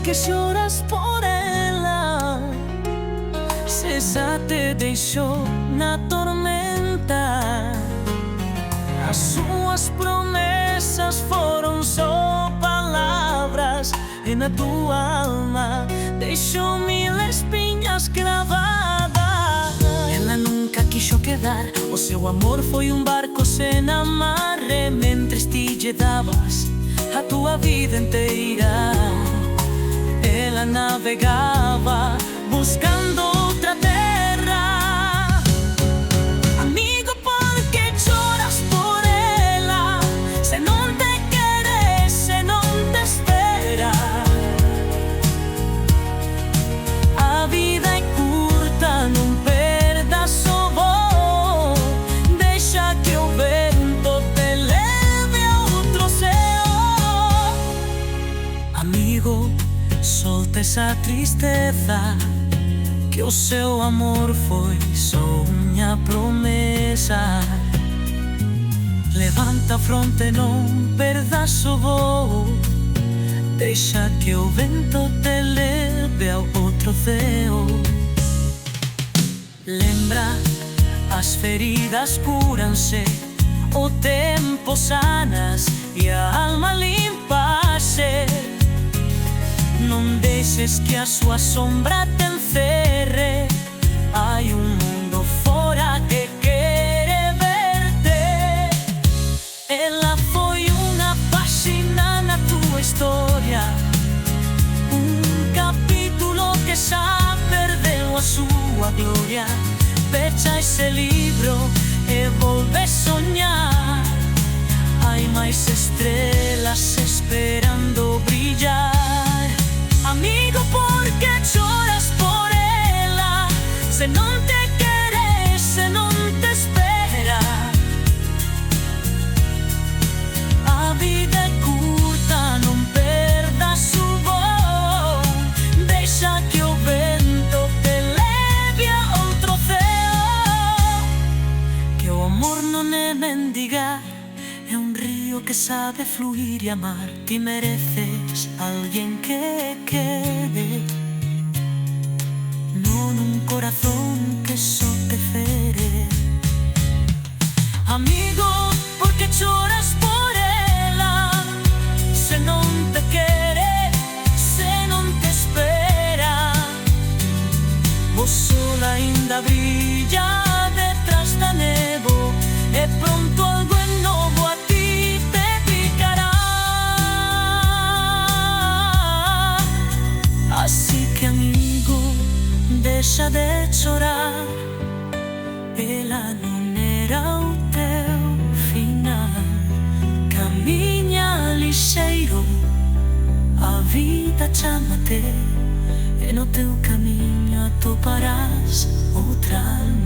porque choras por ela, se já te deixou na tormenta. As suas promessas foram só palavras, e na tua alma deixou mil espinhas cravadas. Ela nunca quiso quedar, o seu amor foi barco sem amarre, mentres ti lle dabas a tua vida inteira. Ela navegava buscando outra terra. Amigo, por que choras por ela, se não te quere, se não te espera? A vida é curta, não perdas o voo, deixa que o vento te leve a outro céu. Amigo, solta essa tristeza, que o seu amor foi só minha promessa. Levanta a fronte, não perdas o voo, deixa que o vento te leve ao outro céu. Lembra, as feridas curam-se, o tempo sanas e a alma limpa-se. Não deixes que a sua sombra te encerre, há mundo fora que quer verte. Ela foi uma página na tua história, capítulo que já perdeu a sua glória. Fecha esse livro e volve a sonhar, há mais estrelas esperando brilhar. Amigo, por que choras por ela, se não te quere, se não te espera? A vida é curta, não perdas o voo, deixa que o vento te leve a outro céu. Que o amor não é mendigar, é rio que sabe fluir e amar. Ti mereces alguém que quede, não coração que só te fere. Amigo, por que choras por ela, se não te quere, se não te espera? O sol ainda brilha detrás da névoa, e pronto algo novo a ti te picará. Assim que, amigo, deixa de chorar, ela não era o teu final. Caminha ligeiro, a vida chama-te, e no teu caminho toparás outra alma.